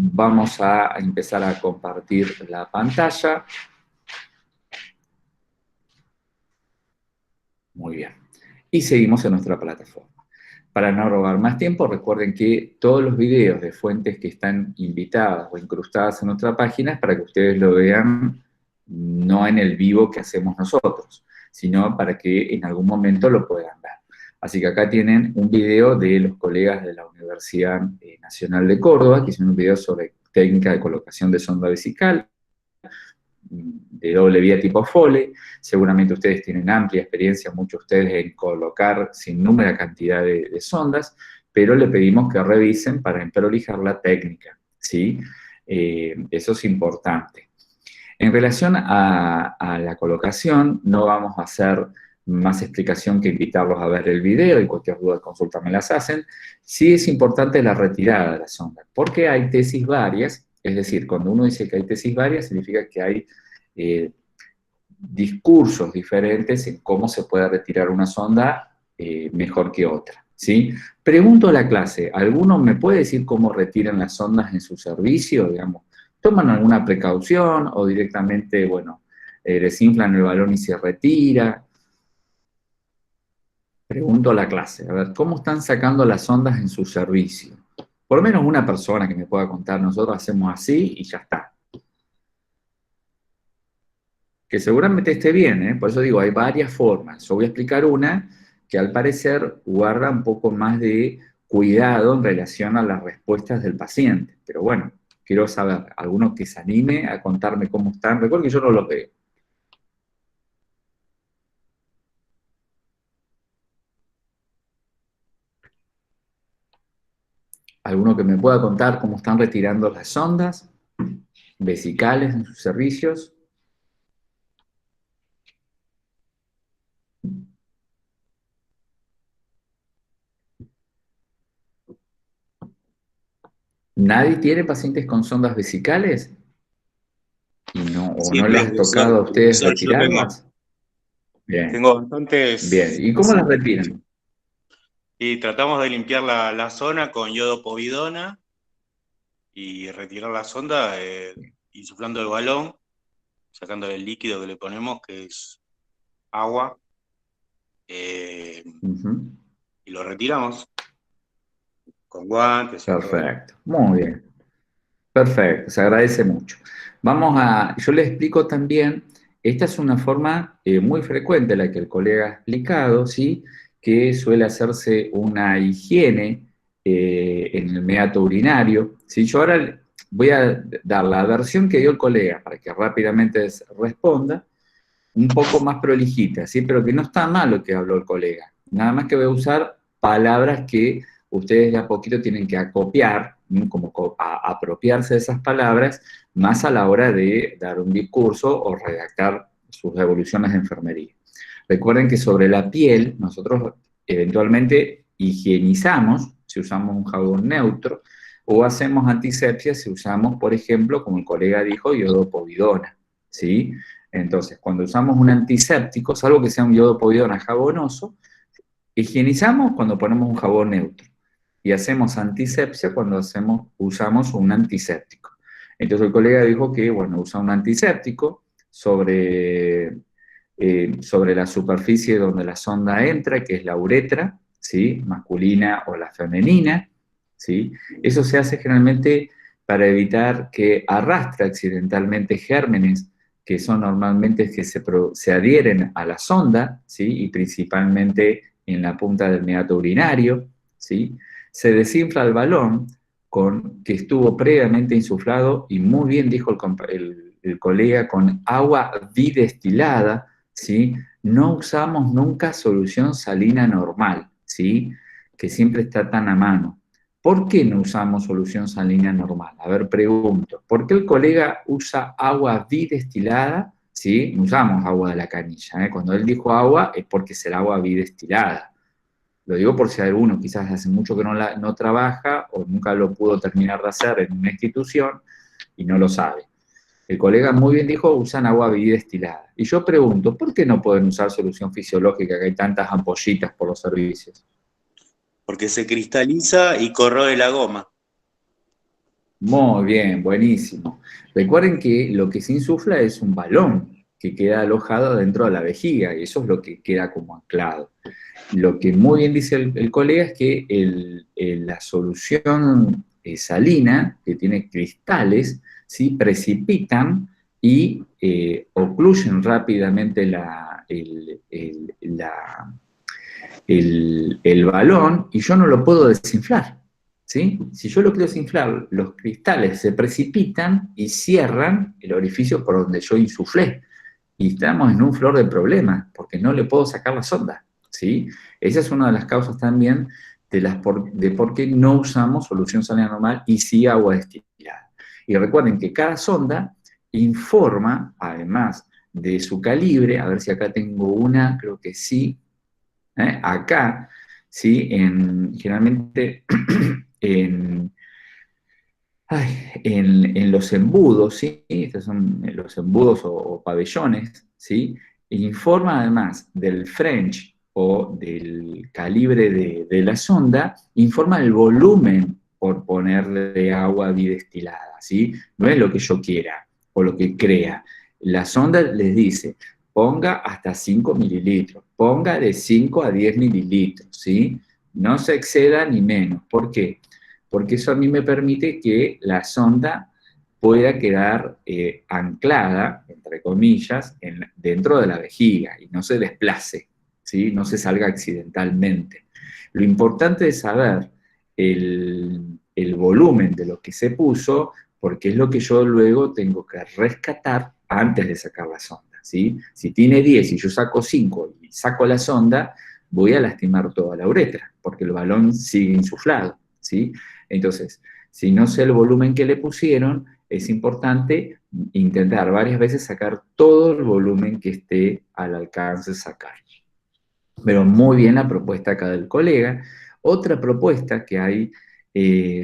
Vamos a empezar a compartir la pantalla. Muy bien. Y seguimos en nuestra plataforma. Para no robar más tiempo, recuerden que todos los videos de fuentes que están invitadas o incrustadas en nuestra página es para que ustedes lo vean no en el vivo que hacemos nosotros, sino para que en algún momento lo puedan ver. Así que acá tienen un video de los colegas de la Universidad Nacional de Córdoba, que hicieron un video sobre técnica de colocación de sonda vesical, de doble vía tipo Foley. Seguramente ustedes tienen amplia experiencia, muchos de ustedes, en colocar sin número cantidad de sondas, pero le pedimos que revisen para emprolijar la técnica, ¿sí? Eso es importante. En relación a la colocación, no vamos a hacer más explicación que invitarlos a ver el video, y cualquier duda, consulta me las hacen. Sí es importante la retirada de la sonda, porque hay tesis varias. Es decir, cuando uno dice que hay tesis varias, significa que hay discursos diferentes en cómo se puede retirar una sonda mejor que otra, ¿sí? Pregunto a la clase, ¿alguno me puede decir cómo retiran las sondas en su servicio? Digamos, ¿toman alguna precaución o directamente, bueno, desinflan el balón y se retira? Pregunto a la clase, a ver, ¿cómo están sacando las sondas en su servicio? Por lo menos una persona que me pueda contar. Nosotros hacemos así y ya está. Que seguramente esté bien, ¿eh? Por eso digo, hay varias formas. Yo voy a explicar una que al parecer guarda un poco más de cuidado en relación a las respuestas del paciente. Pero bueno, quiero saber, alguno que se anime a contarme cómo están. Recuerden que yo no los veo. ¿Alguno que me pueda contar cómo están retirando las sondas vesicales en sus servicios? ¿Nadie tiene pacientes con sondas vesicales? ¿Y no, o Sí, no les ha tocado a ustedes profesor, yo retirarlas? Bien, tengo bien. bastantes ¿Y cómo las pacientes. retiran? Y tratamos de limpiar la zona con yodopovidona y retirar la sonda insuflando el balón, sacando el líquido que le ponemos, que es agua, y lo retiramos con guantes y todo. Perfecto, muy bien. Perfecto, se agradece mucho. Yo le explico también, esta es una forma muy frecuente, la que el colega ha explicado, ¿sí? Que suele hacerse una higiene en el meato urinario, ¿sí? Yo ahora voy a dar la versión que dio el colega para que rápidamente responda, un poco más prolijita, ¿sí? Pero que no está mal lo que habló el colega. Nada más que voy a usar palabras que ustedes de a poquito tienen que acopiar, ¿no? Como apropiarse de esas palabras, más a la hora de dar un discurso o redactar sus evoluciones de enfermería. Recuerden que sobre la piel nosotros eventualmente higienizamos si usamos un jabón neutro, o hacemos antisepsia si usamos, por ejemplo, como el colega dijo, iodopovidona, ¿sí? Entonces, cuando usamos un antiséptico, salvo que sea un iodopovidona jabonoso, higienizamos cuando ponemos un jabón neutro y hacemos antisepsia cuando usamos un antiséptico. Entonces el colega dijo que, bueno, usa un antiséptico sobre la superficie donde la sonda entra, que es la uretra, ¿sí? Masculina o la femenina, ¿sí? Eso se hace generalmente para evitar que arrastre accidentalmente gérmenes que son normalmente que se adhieren a la sonda, ¿sí? Y principalmente en la punta del meato urinario, ¿sí? Se desinfla el balón que estuvo previamente insuflado, y muy bien dijo el colega, con agua bidestilada, ¿sí? No usamos nunca solución salina normal, ¿sí? Que siempre está tan a mano. ¿Por qué no usamos solución salina normal? A ver, pregunto. ¿Por qué el colega usa agua bidestilada? ¿Sí? No usamos agua de la canilla, ¿eh? Cuando él dijo agua es porque es el agua bidestilada. Lo digo por si alguno quizás hace mucho que no trabaja o nunca lo pudo terminar de hacer en una institución y no lo sabe. El colega muy bien dijo, usan agua bidestilada. Y yo pregunto, ¿por qué no pueden usar solución fisiológica, que hay tantas ampollitas por los servicios? Porque se cristaliza y corroe la goma. Muy bien, buenísimo. Recuerden que lo que se insufla es un balón que queda alojado dentro de la vejiga y eso es lo que queda como anclado. Lo que muy bien dice el colega es que la solución salina, que tiene cristales, ¿sí? Precipitan y ocluyen rápidamente el balón y yo no lo puedo desinflar. ¿Sí? Si yo lo quiero desinflar, los cristales se precipitan y cierran el orificio por donde yo insuflé. Y estamos en un flor de problemas, porque no le puedo sacar la sonda. ¿Sí? Esa es una de las causas también de por qué no usamos solución salina normal y sí agua destilada. Y recuerden que cada sonda informa, además de su calibre, a ver si acá tengo una, creo que sí, acá, ¿sí? Generalmente en, en los embudos, ¿sí? Estos son los embudos o pabellones, ¿sí? Informa además del French o del calibre de la sonda, informa el volumen por ponerle agua bidestilada, ¿sí? No es lo que yo quiera o lo que crea. La sonda les dice, ponga hasta 5 mililitros, ponga de 5 a 10 mililitros, ¿sí? No se exceda ni menos. ¿Por qué? Porque eso a mí me permite que la sonda pueda quedar anclada, entre comillas, dentro de la vejiga y no se desplace, ¿sí? No se salga accidentalmente. Lo importante es saber el volumen de lo que se puso, porque es lo que yo luego tengo que rescatar antes de sacar la sonda, ¿sí? Si tiene 10 y yo saco 5 y saco la sonda, voy a lastimar toda la uretra, porque el balón sigue insuflado, ¿sí? Entonces, si no sé el volumen que le pusieron, es importante intentar varias veces sacar todo el volumen que esté al alcance de sacar. Pero muy bien la propuesta acá del colega. Otra propuesta que hay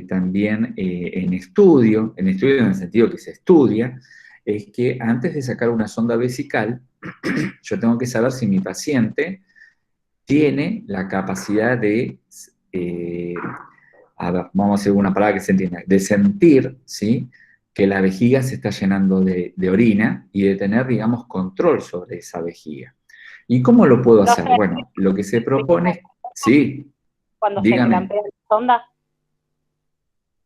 también en estudio en el sentido que se estudia, es que antes de sacar una sonda vesical, yo tengo que saber si mi paciente tiene la capacidad de eh, a ver, vamos a hacer una palabra que se entienda, de sentir, ¿sí? Que la vejiga se está llenando de orina y de tener, digamos, control sobre esa vejiga. ¿Y cómo lo puedo No hacer? sé, Bueno, lo que se propone es, sí, cuando se dígame, clampea la sonda.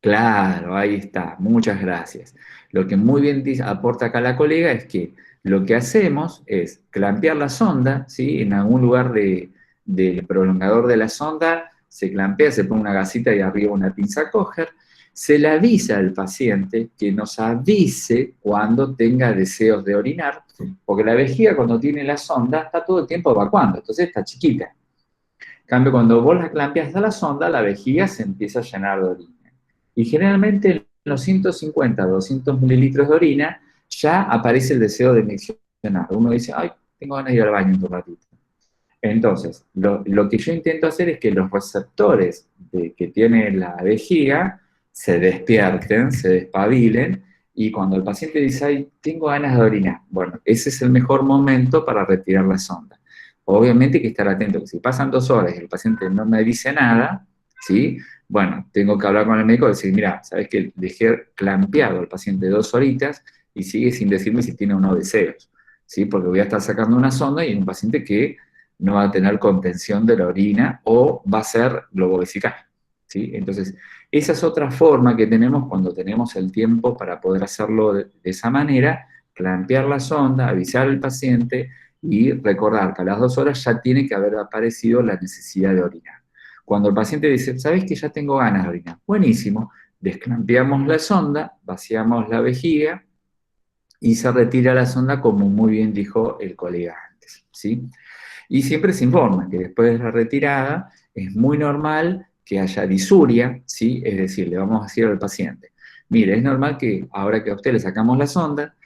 claro, ahí está, muchas gracias. Lo que muy bien aporta acá la colega es que lo que hacemos es clampear la sonda, ¿sí? En algún lugar del prolongador de la sonda, se clampea, se pone una gasita y arriba una pinza coger, se le avisa al paciente que nos avise cuando tenga deseos de orinar, porque la vejiga cuando tiene la sonda está todo el tiempo evacuando, entonces está chiquita. En cambio, cuando vos la clampeas a la sonda, la vejiga se empieza a llenar de orina. Y generalmente en los 150, 200 mililitros de orina ya aparece el deseo de miccionar. Uno dice, ay, tengo ganas de ir al baño un ratito. Entonces, lo que yo intento hacer es que los receptores que tiene la vejiga se despierten, se despabilen, y cuando el paciente dice, ay, tengo ganas de orinar, bueno, ese es el mejor momento para retirar la sonda. Obviamente hay que estar atento, que si pasan 2 horas y el paciente no me dice nada, ¿sí? Bueno, tengo que hablar con el médico y decir, mira, sabes que dejé clampeado al paciente 2 horitas y sigue sin decirme si tiene o no deseos, ¿sí? Porque voy a estar sacando una sonda y hay un paciente que no va a tener contención de la orina o va a ser globovesical, ¿sí? Entonces, esa es otra forma que tenemos cuando tenemos el tiempo para poder hacerlo de esa manera, clampear la sonda, avisar al paciente y recordar que a las 2 horas ya tiene que haber aparecido la necesidad de orinar. Cuando el paciente dice, ¿sabes que ya tengo ganas de orinar? Buenísimo, desclampeamos la sonda, vaciamos la vejiga y se retira la sonda como muy bien dijo el colega antes, ¿sí? Y siempre se informa que después de la retirada es muy normal que haya disuria, ¿sí? Es decir, le vamos a decir al paciente, mire, es normal que ahora que a usted le sacamos la sonda,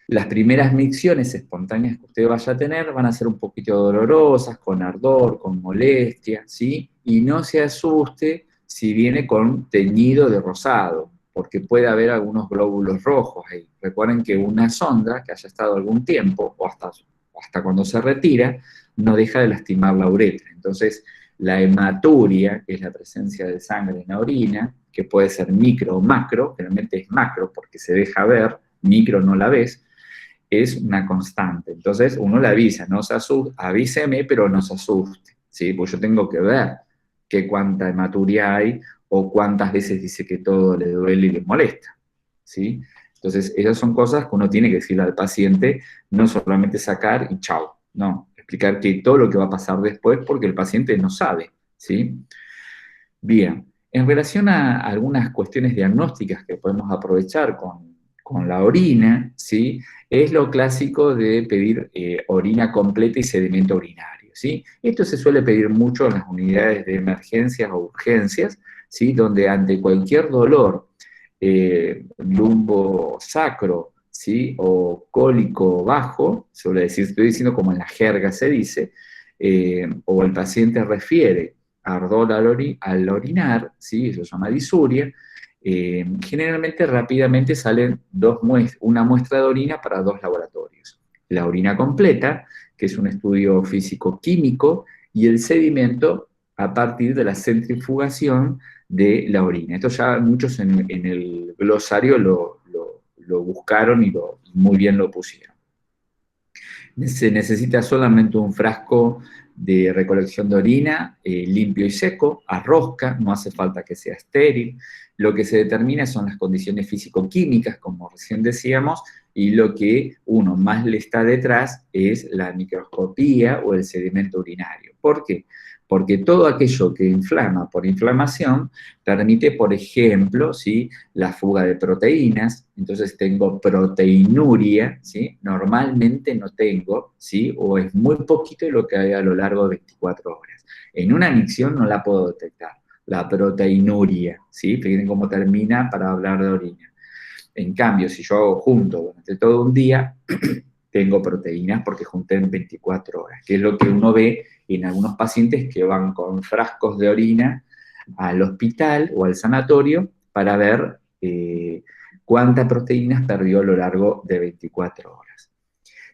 las primeras micciones espontáneas que usted vaya a tener van a ser un poquito dolorosas, con ardor, con molestia, ¿sí? Y no se asuste si viene con teñido de rosado, porque puede haber algunos glóbulos rojos ahí. Recuerden que una sonda que haya estado algún tiempo, o hasta cuando se retira, no deja de lastimar la uretra. Entonces, la hematuria, que es la presencia de sangre en la orina, que puede ser micro o macro, generalmente es macro porque se deja ver, micro no la ves, es una constante. Entonces uno le avisa, no se asuste, avíseme, pero no se asuste, ¿sí? Pues yo tengo que ver qué cuánta hematuria hay o cuántas veces dice que todo le duele y le molesta, ¿sí? Entonces, esas son cosas que uno tiene que decirle al paciente, no solamente sacar y chao, no, explicar que todo lo que va a pasar después porque el paciente no sabe, ¿sí? Bien, en relación a algunas cuestiones diagnósticas que podemos aprovechar con la orina, ¿sí? Es lo clásico de pedir orina completa y sedimento urinario, ¿sí? Esto se suele pedir mucho en las unidades de emergencias o urgencias, ¿sí? Donde ante cualquier dolor lumbosacro, ¿sí? O cólico bajo, suele decir, estoy diciendo como en la jerga se dice, o el paciente refiere ardor al orinar, ¿sí? Eso se llama disuria, generalmente rápidamente salen una muestra de orina para dos laboratorios. La orina completa, que es un estudio físico-químico, y el sedimento a partir de la centrifugación de la orina. Esto ya muchos en el glosario lo buscaron y muy bien lo pusieron. Se necesita solamente un frasco de recolección de orina, limpio y seco, a rosca, no hace falta que sea estéril. Lo que se determina son las condiciones físico-químicas, como recién decíamos, y lo que uno más le está detrás es la microscopía o el sedimento urinario. ¿Por qué? Porque todo aquello que inflama por inflamación permite, por ejemplo, ¿sí? La fuga de proteínas, entonces tengo proteinuria, ¿sí? Normalmente no tengo, ¿sí? O es muy poquito lo que hay a lo largo de 24 horas. En una micción no la puedo detectar, la proteinuria, ¿sí? Fíjense cómo termina para hablar de orina. En cambio, si yo hago junto durante todo un día, tengo proteínas porque junté en 24 horas, que es lo que uno ve en algunos pacientes que van con frascos de orina al hospital o al sanatorio para ver cuántas proteínas perdió a lo largo de 24 horas.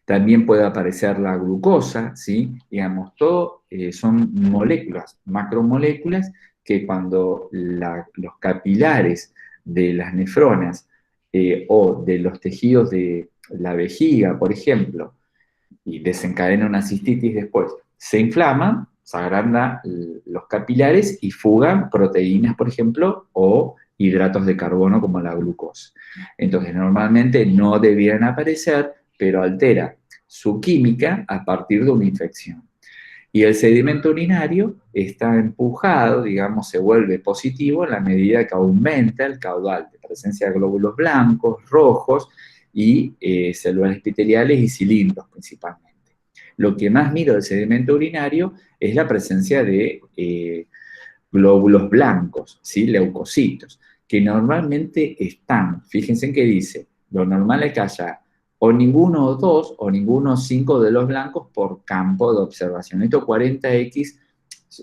También puede aparecer la glucosa, ¿sí? Digamos, todo son moléculas, macromoléculas, que cuando los capilares de las nefronas o de los tejidos de la vejiga, por ejemplo, y desencadena una cistitis después, se inflaman, se agrandan los capilares y fugan proteínas, por ejemplo, o hidratos de carbono como la glucosa. Entonces, normalmente no debieran aparecer, pero altera su química a partir de una infección. Y el sedimento urinario está empujado, digamos, se vuelve positivo en la medida que aumenta el caudal de presencia de glóbulos blancos, rojos y células epiteliales y cilindros principalmente. Lo que más miro del sedimento urinario es la presencia de glóbulos blancos, ¿sí? Leucocitos, que normalmente están, fíjense en qué dice, lo normal es que haya o ninguno o dos, o ninguno o cinco de los blancos por campo de observación. Esto 40X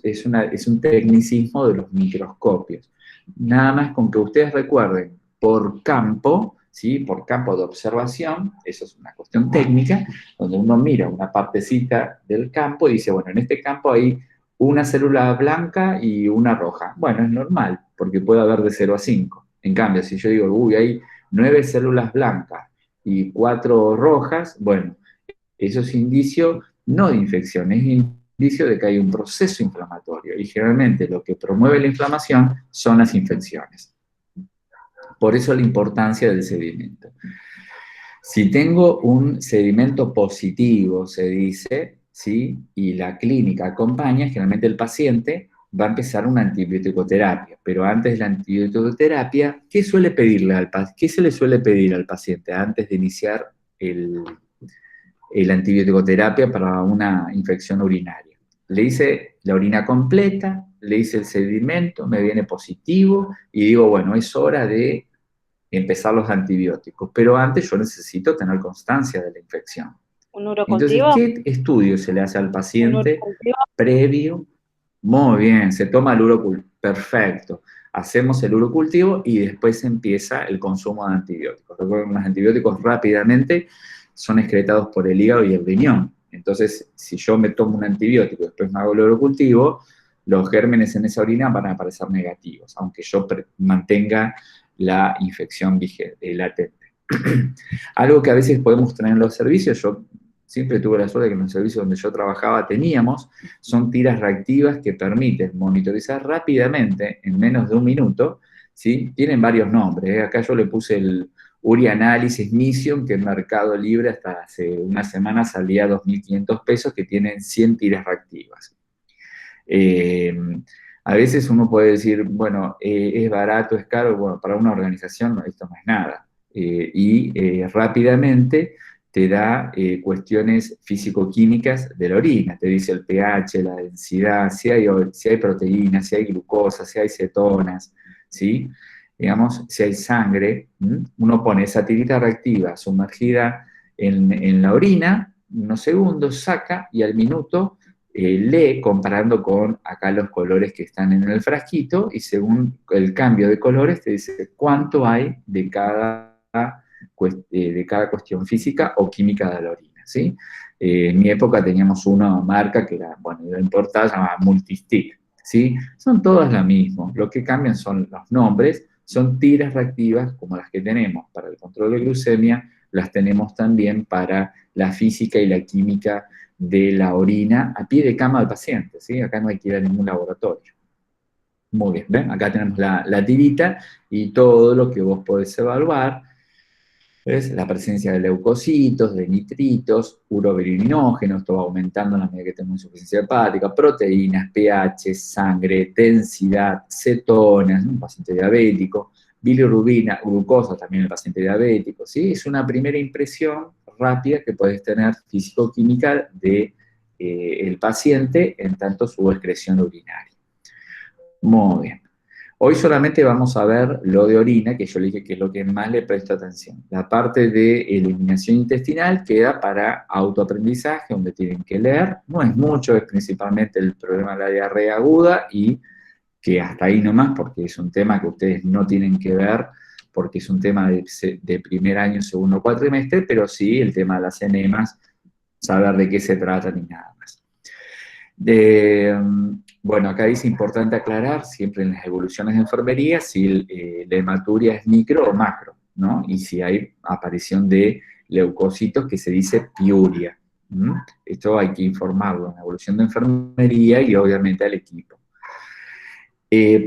es un tecnicismo de los microscopios. Nada más con que ustedes recuerden, por campo, ¿sí? Por campo de observación, eso es una cuestión técnica, donde uno mira una partecita del campo y dice, bueno, en este campo hay una célula blanca y una roja. Bueno, es normal, porque puede haber de 0 a 5. En cambio, si yo digo, uy, hay 9 células blancas y 4 rojas, bueno, eso es indicio no de infección, es indicio de que hay un proceso inflamatorio. Y generalmente lo que promueve la inflamación son las infecciones. Por eso la importancia del sedimento. Si tengo un sedimento positivo, se dice, ¿sí? Y la clínica acompaña, generalmente el paciente va a empezar una antibiótico-terapia. Pero antes de la antibiótico-terapia, ¿qué se le suele pedir al paciente antes de iniciar el antibiótico-terapia para una infección urinaria? Le hice la orina completa, le hice el sedimento, me viene positivo y digo, bueno, es hora de empezar los antibióticos, pero antes yo necesito tener constancia de la infección. ¿Un Entonces, urocultivo? ¿qué estudio se le hace al ¿Un paciente urocultivo? previo? Muy bien, se toma el urocultivo, perfecto. Hacemos el urocultivo y después empieza el consumo de antibióticos. Recuerden que los antibióticos rápidamente son excretados por el hígado y el riñón. Entonces, si yo me tomo un antibiótico y después me hago el urocultivo, los gérmenes en esa orina van a aparecer negativos, aunque yo mantenga la infección latente. Algo que a veces podemos tener en los servicios, yo siempre tuve la suerte de que en los servicios donde yo trabajaba teníamos, son tiras reactivas que permiten monitorizar rápidamente, en menos de un minuto, ¿sí? Tienen varios nombres, ¿eh? Acá yo le puse el Urianalysis Mission, que en Mercado Libre hasta hace una semana salía 2.500 pesos, que tienen 100 tiras reactivas. A veces uno puede decir, bueno, es barato, es caro, bueno, para una organización esto no es nada. Rápidamente te da cuestiones físico-químicas de la orina, te dice el pH, la densidad, si hay proteínas, si hay glucosa, si hay cetonas, ¿sí? Digamos, si hay sangre, uno pone esa tirita reactiva sumergida en la orina, unos segundos, saca y al minuto lee comparando con acá los colores que están en el frasquito y según el cambio de colores te dice cuánto hay de cada cuestión física o química de la orina, ¿sí? En mi época teníamos una marca que era, bueno, era importada, se llamaba Multistick, ¿sí? Son todas las mismas, lo que cambian son los nombres, son tiras reactivas como las que tenemos para el control de glucemia, las tenemos también para la física y la química de la orina a pie de cama del paciente, ¿sí? Acá no hay que ir a ningún laboratorio. Muy bien, ¿ven? Acá tenemos la tirita y todo lo que vos podés evaluar es la presencia de leucocitos, de nitritos, urobilinógenos, todo va aumentando en la medida que tenemos insuficiencia hepática, proteínas, pH, sangre, densidad, cetonas, un paciente diabético, bilirrubina, glucosa también en el paciente diabético, ¿sí? Es una primera impresión rápida que podés tener físico-química de el paciente en tanto su excreción urinaria. Muy bien. Hoy solamente vamos a ver lo de orina, que yo le dije que es lo que más le presto atención. La parte de eliminación intestinal queda para autoaprendizaje, donde tienen que leer. No es mucho, es principalmente el problema de la diarrea aguda y que hasta ahí nomás, porque es un tema que ustedes no tienen que ver, porque es un tema de primer año, segundo cuatrimestre, pero sí el tema de las enemas, saber de qué se trata ni nada más. Bueno, acá dice importante aclarar, siempre en las evoluciones de enfermería, si la hematuria es micro o macro, ¿no? Y si hay aparición de leucocitos que se dice piuria. Esto hay que informarlo en la evolución de enfermería y obviamente al equipo.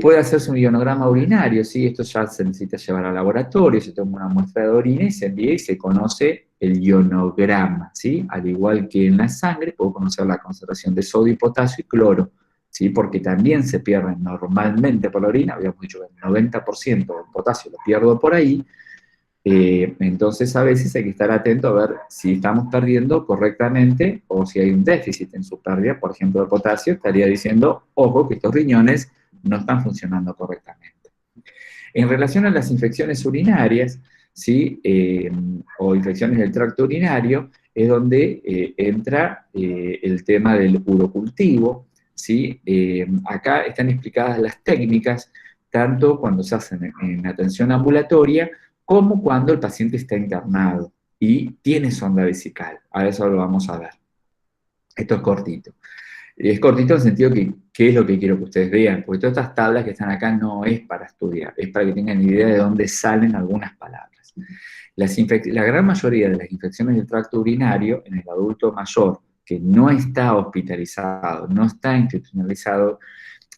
Puede hacerse un ionograma urinario, ¿sí? Esto ya se necesita llevar al laboratorio, se toma una muestra de orina y se envía y se conoce el ionograma, ¿sí? Al igual que en la sangre, puedo conocer la concentración de sodio, potasio y cloro, ¿sí? Porque también se pierden normalmente por la orina, habíamos dicho que el 90% del potasio lo pierdo por ahí, entonces a veces hay que estar atento a ver si estamos perdiendo correctamente o si hay un déficit en su pérdida, por ejemplo, de potasio, estaría diciendo, ojo, que estos riñones no están funcionando correctamente. En relación a las infecciones urinarias, ¿sí? O infecciones del tracto urinario, es donde entra el tema del urocultivo, ¿sí? Acá están explicadas las técnicas, tanto cuando se hacen en atención ambulatoria, como cuando el paciente está internado y tiene sonda vesical. A eso lo vamos a ver. Esto es cortito. Es cortito en el sentido que, ¿qué es lo que quiero que ustedes vean? Porque todas estas tablas que están acá no es para estudiar, es para que tengan idea de dónde salen algunas palabras. La gran mayoría de las infecciones del tracto urinario en el adulto mayor, que no está hospitalizado, no está institucionalizado,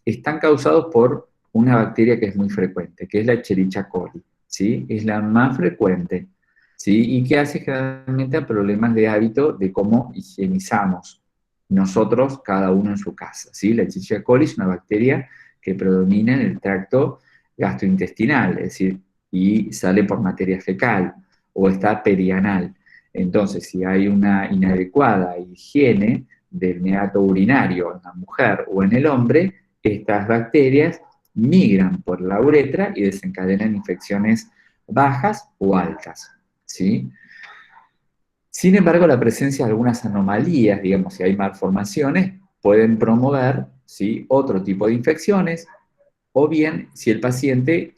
están causados por una bacteria que es muy frecuente, que es la Escherichia coli, ¿sí? Es la más frecuente, ¿sí? Y que hace generalmente a problemas de hábito de cómo higienizamos nosotros, cada uno en su casa, ¿sí? La Escherichia coli es una bacteria que predomina en el tracto gastrointestinal, es decir, y sale por materia fecal, o está perianal. Entonces, si hay una inadecuada higiene del meato urinario en la mujer o en el hombre, estas bacterias migran por la uretra y desencadenan infecciones bajas o altas, ¿sí? Sin embargo, la presencia de algunas anomalías, digamos, si hay malformaciones, pueden promover, ¿sí?, otro tipo de infecciones, o bien si el paciente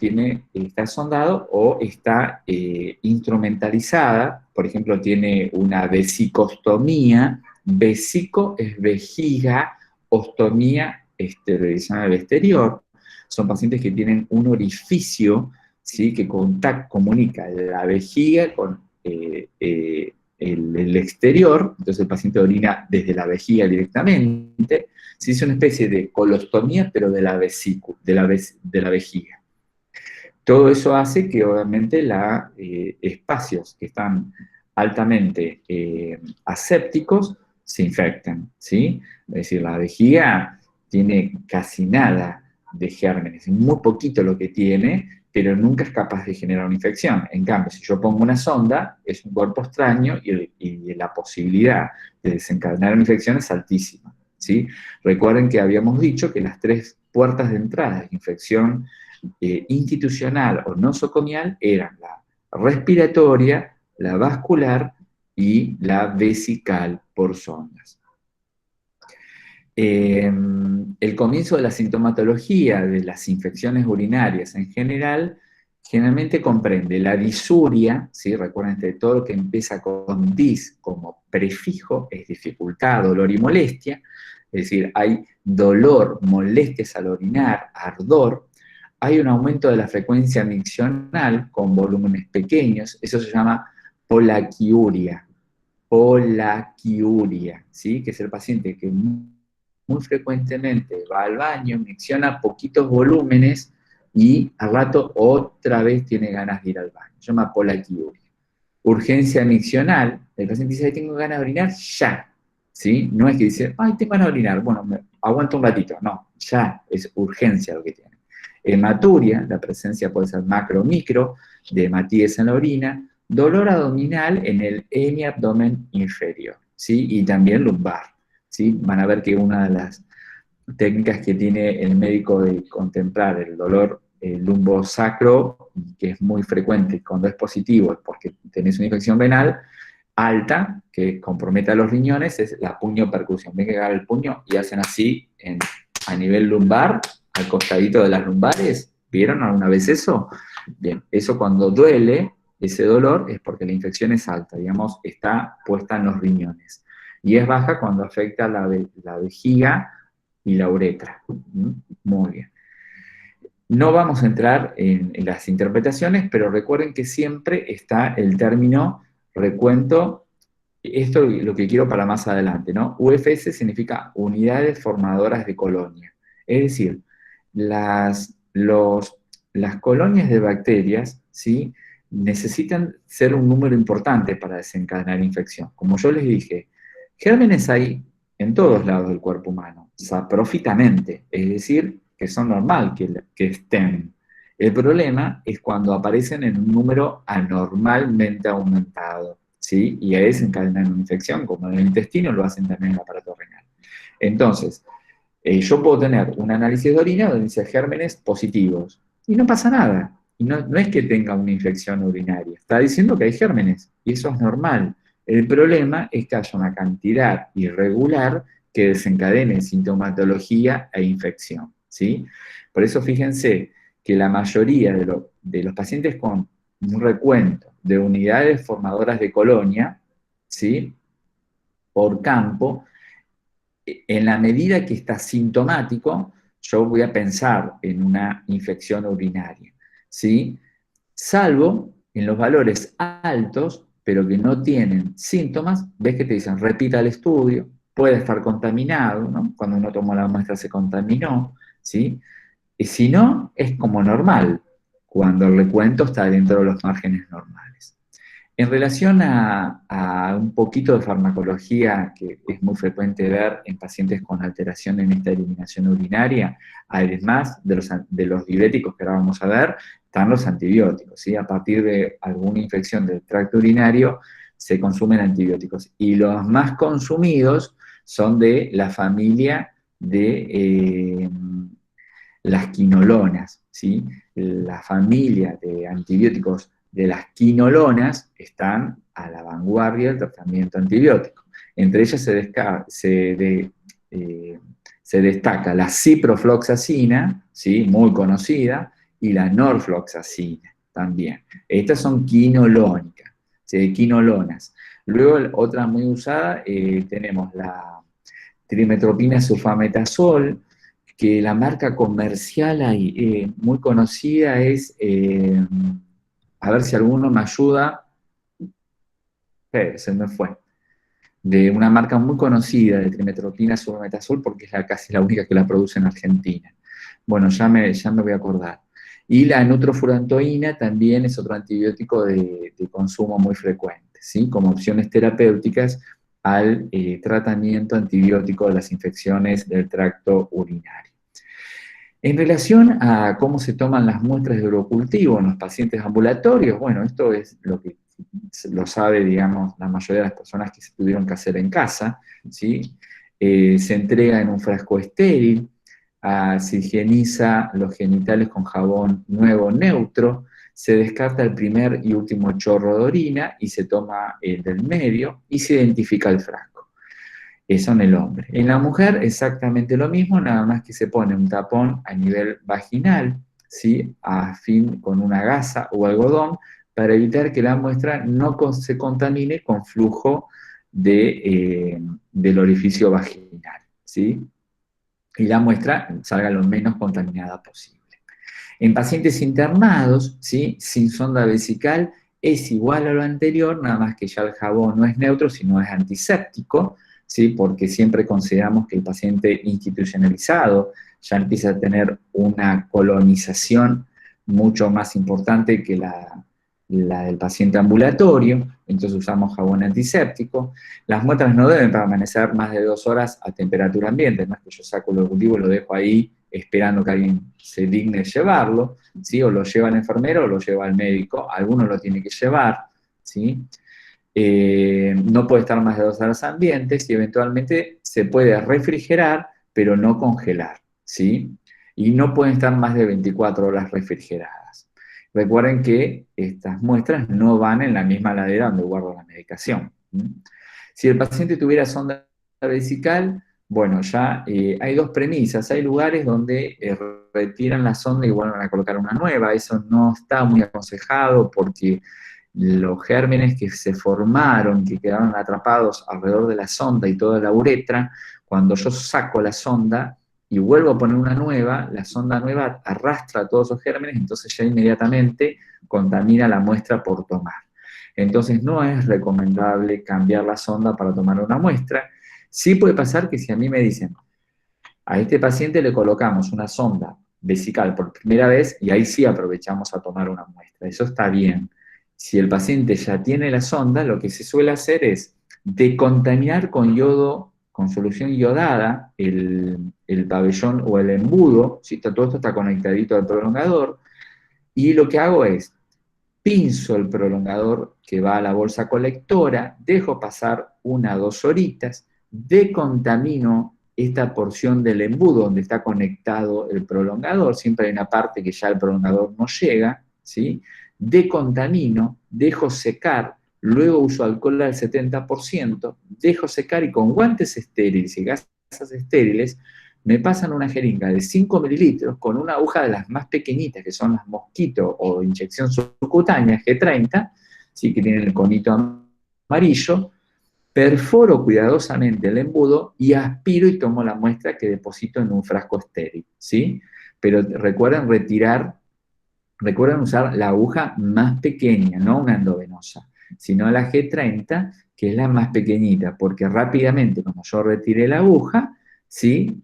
está sondado o está instrumentalizada, por ejemplo, tiene una vesicostomía, vesico es vejiga, ostomía exteriorización al exterior, son pacientes que tienen un orificio, ¿sí? Que comunica la vejiga con el exterior, entonces el paciente orina desde la vejiga directamente, ¿sí? Es una especie de colostomía, pero de la vesícula, de la vejiga. Todo eso hace que obviamente espacios que están altamente asépticos se infecten, ¿sí? Es decir, la vejiga tiene casi nada de gérmenes, muy poquito lo que tiene, pero nunca es capaz de generar una infección. En cambio, si yo pongo una sonda, es un cuerpo extraño y la posibilidad de desencadenar una infección es altísima, ¿sí? Recuerden que habíamos dicho que las 3 puertas de entrada de infección institucional o nosocomial eran la respiratoria, la vascular y la vesical por sondas. El comienzo de la sintomatología de las infecciones urinarias en general generalmente comprende la disuria, ¿sí? Recuerden que todo lo que empieza con dis como prefijo es dificultad, dolor y molestia, es decir, hay dolor, molestias al orinar, ardor, hay un aumento de la frecuencia miccional con volúmenes pequeños, eso se llama polaquiuria, ¿sí? Que es el paciente que muy frecuentemente va al baño, micciona poquitos volúmenes y al rato otra vez tiene ganas de ir al baño. Se llama polaquiuria. Urgencia miccional, el paciente dice, tengo ganas de orinar, ya. ¿Sí? No es que dice, ay, tengo ganas de orinar, bueno, aguanto un ratito. No, ya, es urgencia lo que tiene. Hematuria, la presencia puede ser macro o micro, de hematíes en la orina, dolor abdominal en el hemiabdomen inferior, ¿sí? Y también lumbar, ¿sí? Van a ver que una de las técnicas que tiene el médico de contemplar el dolor lumbosacro, que es muy frecuente cuando es positivo, es porque tenés una infección renal alta, que compromete a los riñones, es la puño-percusión. Ven que agarran el puño y hacen así a nivel lumbar, al costadito de las lumbares. ¿Vieron alguna vez eso? Bien, eso cuando duele, ese dolor es porque la infección es alta, digamos, está puesta en los riñones. Y es baja cuando afecta la vejiga y la uretra. Muy bien. No vamos a entrar en las interpretaciones, pero recuerden que siempre está el término recuento. Esto es lo que quiero para más adelante, ¿no? UFS significa unidades formadoras de colonia. Es decir, las colonias de bacterias, ¿sí? Necesitan ser un número importante para desencadenar infección. Como yo les dije, gérmenes hay en todos lados del cuerpo humano, saprofitamente, es decir, que son normal que estén. El problema es cuando aparecen en un número anormalmente aumentado, ¿sí? Y ahí desencadenan una infección, como en el intestino lo hacen también en el aparato renal. Entonces, yo puedo tener un análisis de orina donde dice gérmenes positivos, y no pasa nada. Y no es que tenga una infección urinaria, está diciendo que hay gérmenes, y eso es normal. El problema es que haya una cantidad irregular que desencadene sintomatología e infección, ¿sí? Por eso fíjense que la mayoría de los pacientes con un recuento de unidades formadoras de colonia, ¿sí? Por campo, en la medida que está sintomático, yo voy a pensar en una infección urinaria, ¿sí? Salvo en los valores altos, pero que no tienen síntomas, ves que te dicen, repita el estudio, puede estar contaminado, ¿no? Cuando uno tomó la muestra se contaminó, ¿sí? Y si no, es como normal, cuando el recuento está dentro de los márgenes normales. En relación a un poquito de farmacología que es muy frecuente ver en pacientes con alteración en esta eliminación urinaria, además de los diuréticos que ahora vamos a ver, están los antibióticos, ¿sí? A partir de alguna infección del tracto urinario se consumen antibióticos. Y los más consumidos son de la familia de las quinolonas, ¿sí? La familia de antibióticos de las quinolonas están a la vanguardia del tratamiento antibiótico. Entre ellas se destaca la ciprofloxacina, ¿sí? Muy conocida, y la norfloxacina también. Estas son quinolonas. Luego, otra muy usada, tenemos la trimetropina sulfametazol, que la marca comercial ahí, muy conocida es, a ver si alguno me ayuda, se me fue, de una marca muy conocida de trimetropina sulfametazol, porque es casi la única que la produce en Argentina. Bueno, ya me voy a acordar. Y la nutrofurantoína también es otro antibiótico de consumo muy frecuente, ¿sí? Como opciones terapéuticas al tratamiento antibiótico de las infecciones del tracto urinario. En relación a cómo se toman las muestras de urocultivo en los pacientes ambulatorios, bueno, esto es lo que lo sabe, digamos, la mayoría de las personas que se tuvieron que hacer en casa, ¿sí? Se entrega en un frasco estéril, se higieniza los genitales con jabón nuevo neutro, se descarta el primer y último chorro de orina y se toma el del medio y se identifica el frasco. Eso en el hombre. En la mujer exactamente lo mismo, nada más que se pone un tapón a nivel vaginal, ¿sí? Con una gasa o algodón, para evitar que la muestra no se contamine con flujo del orificio vaginal, ¿sí? Y la muestra salga lo menos contaminada posible. En pacientes internados, ¿sí? Sin sonda vesical, es igual a lo anterior, nada más que ya el jabón no es neutro, sino es antiséptico, ¿sí? Porque siempre consideramos que el paciente institucionalizado ya empieza a tener una colonización mucho más importante que la del paciente ambulatorio, entonces usamos jabón antiséptico. Las muestras no deben permanecer más de 2 horas a temperatura ambiente, no es que yo saco el cultivo y lo dejo ahí esperando que alguien se digne llevarlo, ¿sí? O lo lleva el enfermero o lo lleva el médico, alguno lo tiene que llevar, ¿sí? No puede estar más de 2 horas ambientes y eventualmente se puede refrigerar, pero no congelar, ¿sí? Y no pueden estar más de 24 horas refrigeradas. Recuerden que estas muestras no van en la misma heladera donde guardo la medicación. Si el paciente tuviera sonda vesical, bueno, ya hay 2 premisas. Hay lugares donde retiran la sonda y vuelven a colocar una nueva. Eso no está muy aconsejado porque los gérmenes que se formaron, que quedaron atrapados alrededor de la sonda y toda la uretra, cuando yo saco la sonda y vuelvo a poner una nueva, la sonda nueva arrastra todos esos gérmenes, entonces ya inmediatamente contamina la muestra por tomar. Entonces no es recomendable cambiar la sonda para tomar una muestra. Sí puede pasar que si a mí me dicen, a este paciente le colocamos una sonda vesical por primera vez y ahí sí aprovechamos a tomar una muestra, eso está bien. Si el paciente ya tiene la sonda, lo que se suele hacer es decontaminar con yodo, con solución iodada, el pabellón o el embudo, ¿sí? Todo esto está conectadito al prolongador, y lo que hago es pinzo el prolongador que va a la bolsa colectora, dejo pasar 1 o 2 horitas, decontamino esta porción del embudo donde está conectado el prolongador, siempre hay una parte que ya el prolongador no llega, ¿sí? Decontamino, dejo secar, luego uso alcohol al 70%, dejo secar y con guantes estériles y gasas estériles me pasan una jeringa de 5 mililitros con una aguja de las más pequeñitas, que son las mosquito o inyección subcutánea G30, ¿sí? Que tienen el conito amarillo, perforo cuidadosamente el embudo y aspiro y tomo la muestra que deposito en un frasco estéril, ¿sí? Pero recuerden usar la aguja más pequeña, no una endovenosa, sino la G30, que es la más pequeñita, porque rápidamente, cuando yo retire la aguja, ¿sí?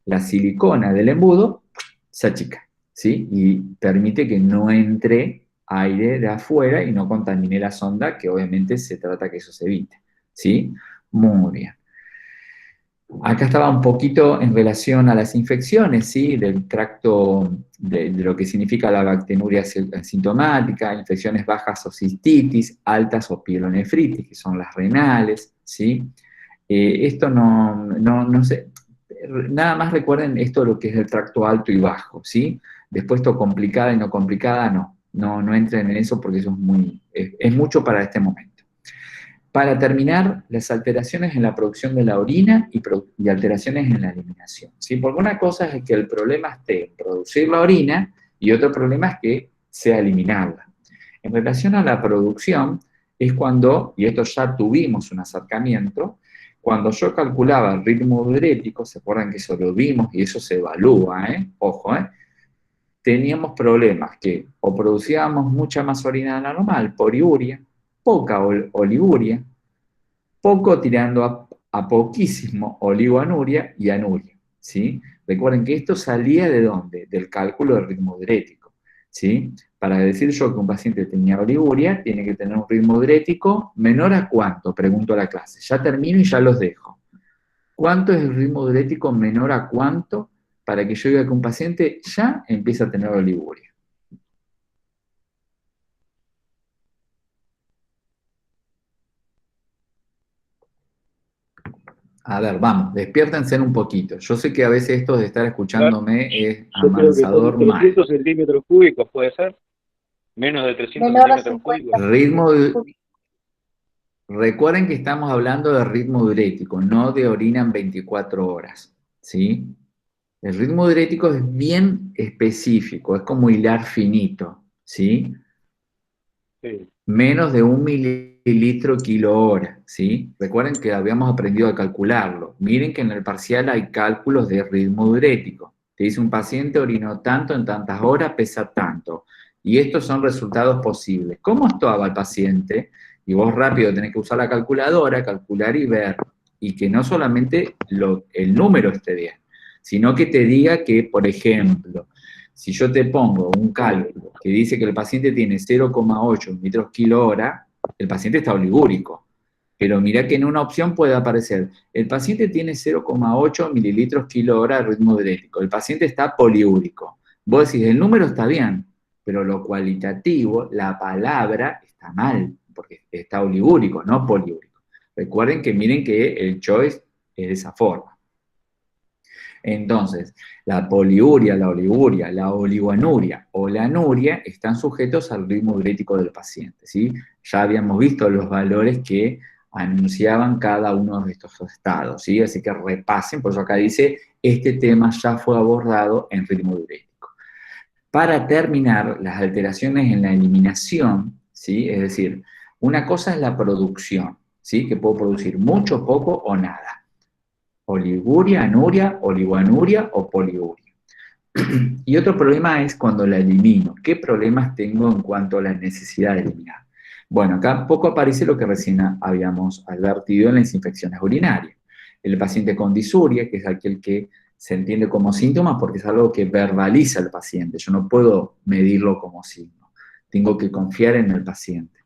La silicona del embudo se achica, ¿sí? Y permite que no entre aire de afuera y no contamine la sonda, que obviamente se trata que eso se evite, ¿sí? Muy bien. Acá estaba un poquito en relación a las infecciones, ¿sí? Del tracto, de lo que significa la bactenuria asintomática, infecciones bajas o cistitis, altas o pielonefritis, que son las renales, ¿sí? Esto no sé, nada más recuerden esto lo que es el tracto alto y bajo, ¿sí? Después esto complicada y no complicada, no entren en eso porque eso es mucho para este momento. Para terminar, las alteraciones en la producción de la orina y alteraciones en la eliminación, ¿sí? Porque una cosa es que el problema esté en producir la orina y otro problema es que sea eliminarla. En relación a la producción, es cuando, y esto ya tuvimos un acercamiento, Cuando yo calculaba el ritmo diurético, se acuerdan que eso lo vimos y eso se evalúa, ojo, teníamos problemas que o producíamos mucha más orina de la normal, poliuria, poca oliguria, poco tirando a poquísimo oligoanuria y anuria, ¿sí? Recuerden que esto salía ¿de dónde? Del cálculo del ritmo diurético, ¿sí? Para decir yo que un paciente tenía oliguria, tiene que tener un ritmo diurético menor a cuánto, pregunto a la clase. Ya termino y ya los dejo. ¿Cuánto es el ritmo diurético menor a cuánto para que yo diga que un paciente ya empieza a tener oliguria? A ver, vamos, despiértense un poquito. Yo sé que a veces esto de estar escuchándome es Yo creo que son amansador mal. 300 centímetros cúbicos, ¿puede ser? Menos de 300 Menor a centímetros 50. cúbicos. Recuerden que estamos hablando de ritmo diurético, no de orina en 24 horas, ¿sí? El ritmo diurético es bien específico, es como hilar finito, ¿sí? Sí. Menos de 1 mililitro kilo hora, ¿sí? Recuerden que habíamos aprendido a calcularlo. Miren que en el parcial hay cálculos de ritmo diurético. Te dice un paciente orinó tanto en tantas horas, pesa tanto. Y estos son resultados posibles. ¿Cómo actuaba el paciente? Y vos rápido tenés que usar la calculadora, calcular y ver. Y que no solamente el número esté bien, sino que te diga que, por ejemplo, si yo te pongo un cálculo que dice que el paciente tiene 0,8 litros kilo hora, el paciente está oligúrico. Pero mira que en una opción puede aparecer, el paciente tiene 0,8 mililitros kilo hora de ritmo diurético, el paciente está poliúrico. Vos decís, el número está bien, pero lo cualitativo, la palabra, está mal, porque está oligúrico, no poliúrico. Recuerden que miren que el choice es de esa forma. Entonces, la poliuria, la oliguria, la oligoanuria o la anuria están sujetos al ritmo diurético del paciente, ¿sí? Ya habíamos visto los valores que anunciaban cada uno de estos estados, ¿sí? Así que repasen, por eso acá dice, este tema ya fue abordado en ritmo diurético. Para terminar, las alteraciones en la eliminación, ¿sí? Es decir, una cosa es la producción, ¿sí? Que puedo producir mucho, poco o nada. Oliguria, anuria, oligoanuria o poliuria. Y otro problema es cuando la elimino. ¿Qué problemas tengo en cuanto a la necesidad de eliminar? Bueno, acá poco aparece lo que recién habíamos advertido en las infecciones urinarias. El paciente con disuria, que es aquel que se entiende como síntoma porque es algo que verbaliza el paciente. Yo no puedo medirlo como signo. Tengo que confiar en el paciente,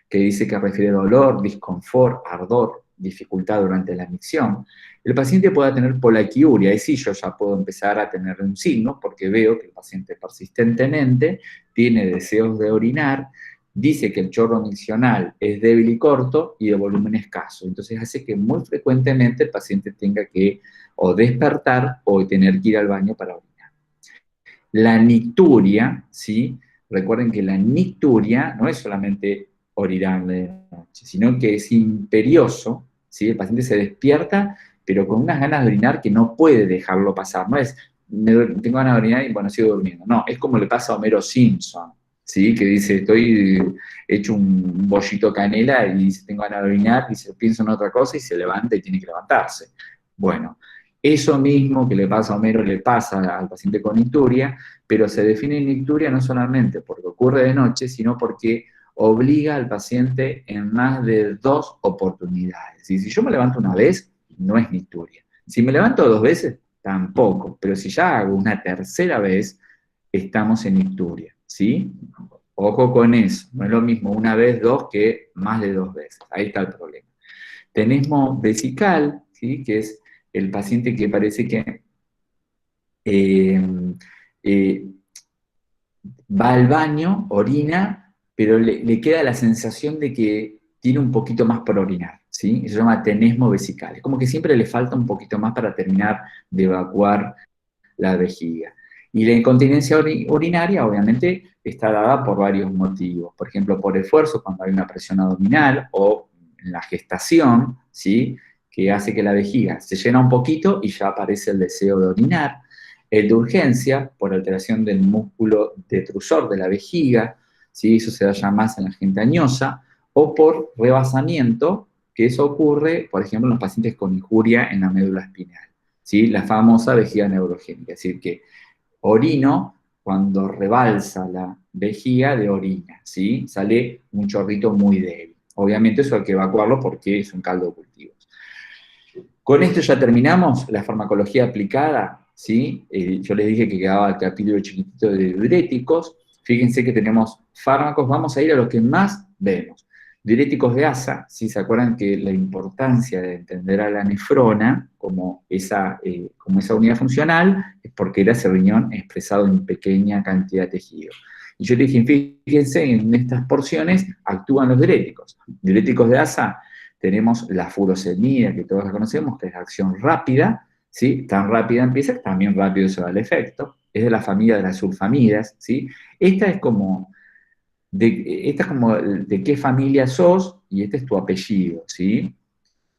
que dice que refiere dolor, disconfort, ardor, dificultad durante la micción. El paciente pueda tener polaquiuria, y sí, yo ya puedo empezar a tener un signo porque veo que el paciente persistentemente tiene deseos de orinar, dice que el chorro miccional es débil y corto y de volumen escaso. Entonces hace que muy frecuentemente el paciente tenga que o despertar o tener que ir al baño para orinar. La nicturia, ¿sí? Recuerden que la nicturia no es solamente orinar de noche, sino que es imperioso, ¿sí? El paciente se despierta pero con unas ganas de orinar que no puede dejarlo pasar. No es, tengo ganas de orinar y bueno, sigo durmiendo. No, es como le pasa a Homero Simpson, ¿sí? Que dice, estoy hecho un bollito canela y dice, tengo ganas de orinar, y se piensa en otra cosa y se levanta y tiene que levantarse. Bueno, eso mismo que le pasa a Homero le pasa al paciente con icturia, pero se define icturia no solamente porque ocurre de noche, sino porque obliga al paciente en más de 2 oportunidades. Y si yo me levanto una vez, no es nicturia. Si me levanto 2 veces, tampoco. Pero si ya hago una tercera vez, estamos en nicturia, ¿sí? Ojo con eso. No es lo mismo una vez, 2 que más de 2 veces. Ahí está el problema. Tenemos vesical, ¿sí? Que es el paciente que parece que eh, eh, va al baño, orina, pero le queda la sensación de que tiene un poquito más por orinar, ¿sí? Se llama tenesmo vesical. Es como que siempre le falta un poquito más para terminar de evacuar la vejiga. Y la incontinencia urinaria, obviamente, está dada por varios motivos. Por ejemplo, por esfuerzo, cuando hay una presión abdominal, o en la gestación, ¿sí? Que hace que la vejiga se llena un poquito y ya aparece el deseo de orinar. El de urgencia, por alteración del músculo detrusor de la vejiga, ¿sí? Eso se da ya más en la gente añosa, o por rebasamiento que eso ocurre, por ejemplo, en los pacientes con injuria en la médula espinal, ¿sí? La famosa vejiga neurogénica, es decir, que orino cuando rebalsa la vejiga de orina, ¿sí? Sale un chorrito muy débil. Obviamente eso hay que evacuarlo porque es un caldo de cultivos. Con esto ya terminamos la farmacología aplicada, ¿sí? Yo les dije que quedaba el capítulo chiquitito de diuréticos. Fíjense que tenemos fármacos, vamos a ir a lo que más vemos. Diuréticos de asa, ¿sí? ¿Se acuerdan que la importancia de entender a la nefrona como esa unidad funcional es porque era ese riñón expresado en pequeña cantidad de tejido? Y yo les dije, fíjense, en estas porciones actúan los diuréticos. Diuréticos de asa, tenemos la furosemida, que todos la conocemos, que es la acción rápida, ¿sí? Tan rápida empieza, también rápido se va el efecto. Es de la familia de las sulfamidas, ¿sí? Esta es como de qué familia sos y este es tu apellido, ¿sí?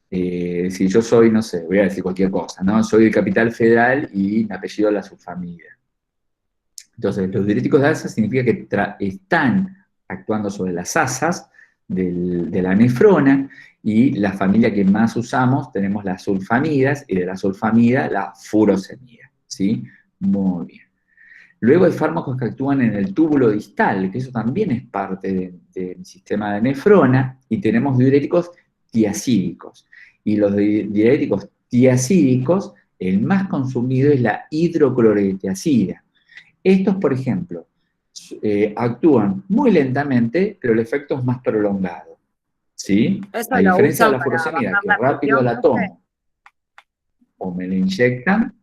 Si yo soy, no sé, voy a decir cualquier cosa, ¿no? Soy de Capital Federal y mi apellido es la subfamilia. Entonces, los diuréticos de asa significa que están actuando sobre las asas de la nefrona, y la familia que más usamos tenemos las sulfamidas, y de la sulfamida la furosemida, ¿sí? Muy bien. Luego hay fármacos que actúan en el túbulo distal, que eso también es parte del sistema de nefrona, y tenemos diuréticos tiacídicos. Y los diuréticos tiacídicos, el más consumido es la hidroclorotiazida. Estos, por ejemplo, actúan muy lentamente, pero el efecto es más prolongado, ¿sí? Eso A lo diferencia de usan la para furosemida, bajar que la rápido presión, la profe. tomo o me la inyectan.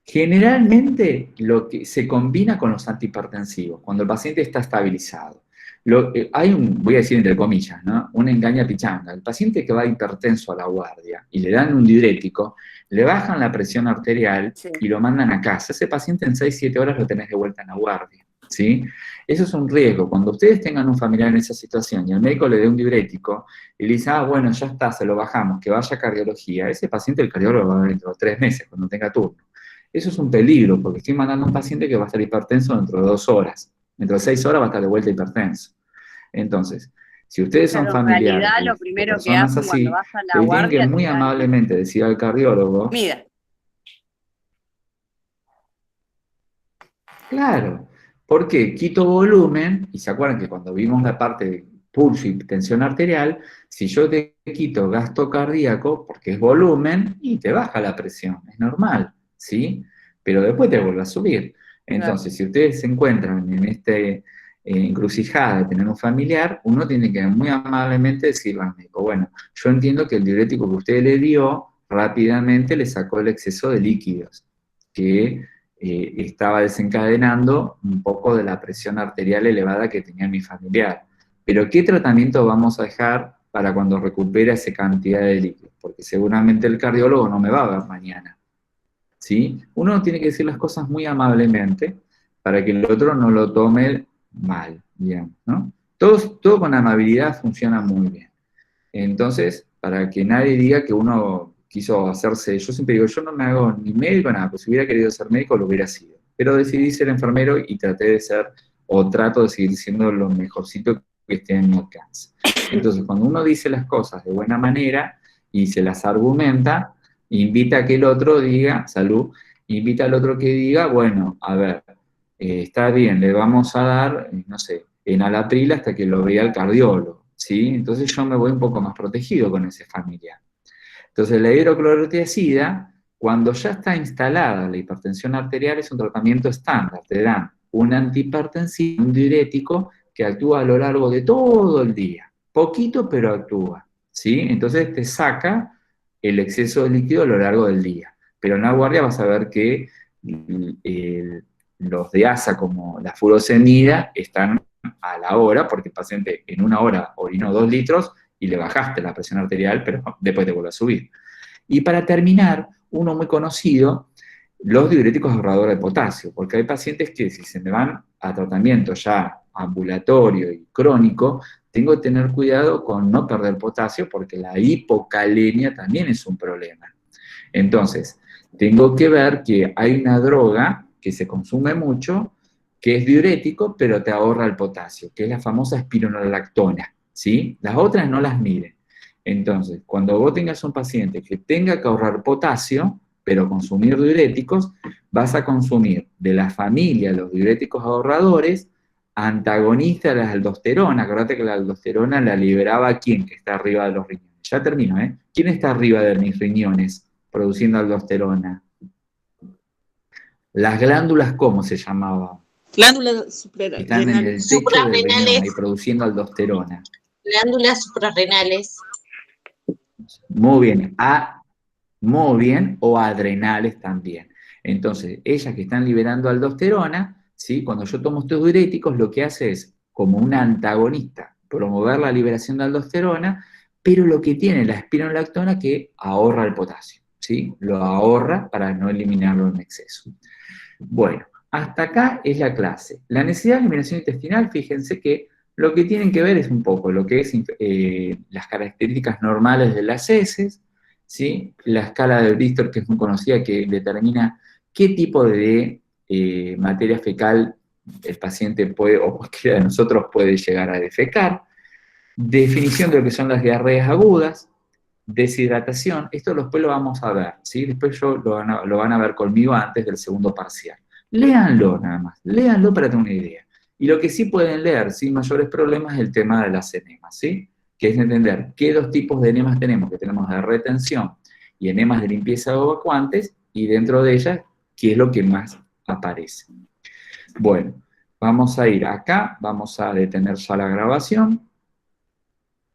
Generalmente lo que se combina con los antihipertensivos, cuando el paciente está estabilizado. Voy a decir entre comillas, ¿no? Una engaña pichanga. El paciente que va hipertenso a la guardia y le dan un diurético, le bajan la presión arterial Sí. y lo mandan a casa. Ese paciente en 6-7 horas lo tenés de vuelta en la guardia, ¿sí? Eso es un riesgo. Cuando ustedes tengan un familiar en esa situación y el médico le dé un diurético y le dice, bueno, ya está, se lo bajamos, que vaya a cardiología, ese paciente el cardiólogo va a ver dentro de 3 meses, cuando tenga turno. Eso es un peligro, porque estoy mandando a un paciente que va a estar hipertenso dentro de 2 horas. Dentro de 6 horas va a estar de vuelta hipertenso. Entonces, si ustedes son Pero en familiares realidad lo de primero que personas hacen cuando así, vas a la le tienen que guardia muy te dan amablemente decir al cardiólogo, comida. claro, porque quito volumen, y se acuerdan que cuando vimos la parte de pulso y tensión arterial, si yo te quito gasto cardíaco, porque es volumen, y te baja la presión, es normal, ¿sí? Pero después te vuelve a subir. Entonces, si ustedes se encuentran en este encrucijada de tener un familiar, uno tiene que muy amablemente decirle al médico, bueno, yo entiendo que el diurético que usted le dio rápidamente le sacó el exceso de líquidos, que estaba desencadenando un poco de la presión arterial elevada que tenía mi familiar. Pero ¿qué tratamiento vamos a dejar para cuando recupere esa cantidad de líquidos? Porque seguramente el cardiólogo no me va a ver mañana, ¿sí? Uno tiene que decir las cosas muy amablemente para que el otro no lo tome mal, digamos, ¿no? Todo con amabilidad funciona muy bien. Entonces, para que nadie diga que uno quiso hacerse, yo siempre digo, yo no me hago ni médico, nada, pues si hubiera querido ser médico lo hubiera sido. Pero decidí ser enfermero y traté de ser, o trato de seguir siendo lo mejorcito que esté en mi alcance. Entonces, cuando uno dice las cosas de buena manera y se las argumenta, invita a que el otro diga, salud, invita al otro que diga, bueno, a ver, está bien, le vamos a dar, no sé, enalapril hasta que lo vea el cardiólogo, ¿sí? Entonces yo me voy un poco más protegido con ese familiar. Entonces la hidroclorotiazida, cuando ya está instalada la hipertensión arterial, es un tratamiento estándar. Te dan un antihipertensivo, un diurético, que actúa a lo largo de todo el día. Poquito, pero actúa, ¿sí? Entonces te saca el exceso de líquido a lo largo del día. Pero en la guardia vas a ver que los de ASA, como la furosemida, están a la hora, porque el paciente en 1 hora orinó 2 litros y le bajaste la presión arterial, pero después te vuelve a subir. Y para terminar, uno muy conocido, los diuréticos ahorradores de potasio, porque hay pacientes que si se me van a tratamiento ya ambulatorio y crónico, tengo que tener cuidado con no perder potasio, porque la hipocalemia también es un problema. Entonces, tengo que ver que hay una droga que se consume mucho, que es diurético, pero te ahorra el potasio, que es la famosa espironolactona, ¿sí? Las otras no las miden. Entonces, cuando vos tengas un paciente que tenga que ahorrar potasio, pero consumir diuréticos, vas a consumir de la familia los diuréticos ahorradores, antagonista a la aldosterona. Acordate que la aldosterona la liberaba ¿quién? Que está arriba de los riñones. Ya termino, ¿eh? ¿Quién está arriba de mis riñones produciendo aldosterona? Las glándulas, ¿cómo se llamaban? Glándulas Están en el techo del riñón suprarrenales. y produciendo aldosterona. Glándulas suprarrenales. Muy bien. Muy bien, o adrenales también. Entonces, ellas que están liberando aldosterona, ¿sí? Cuando yo tomo estos diuréticos, lo que hace es, como un antagonista, promover la liberación de aldosterona, pero lo que tiene la espironolactona que ahorra el potasio, ¿sí? Lo ahorra para no eliminarlo en exceso. Bueno, hasta acá es la clase. La necesidad de eliminación intestinal, fíjense que lo que tienen que ver es un poco lo que es las características normales de las heces, ¿sí? La escala de Bristol, que es muy conocida, que determina qué tipo de materia fecal el paciente puede, o cualquiera de nosotros puede llegar a defecar. Definición de lo que son las diarreas agudas, deshidratación, esto después lo vamos a ver, ¿sí? Después lo van a ver conmigo antes del segundo parcial. Léanlo nada más, léanlo para tener una idea. Y lo que sí pueden leer sin mayores problemas es el tema de las enemas, ¿sí? Que es entender qué dos tipos de enemas tenemos, que tenemos de retención y enemas de limpieza evacuantes, y dentro de ellas, qué es lo que más aparece. Bueno, vamos a ir acá, vamos a detener ya la grabación.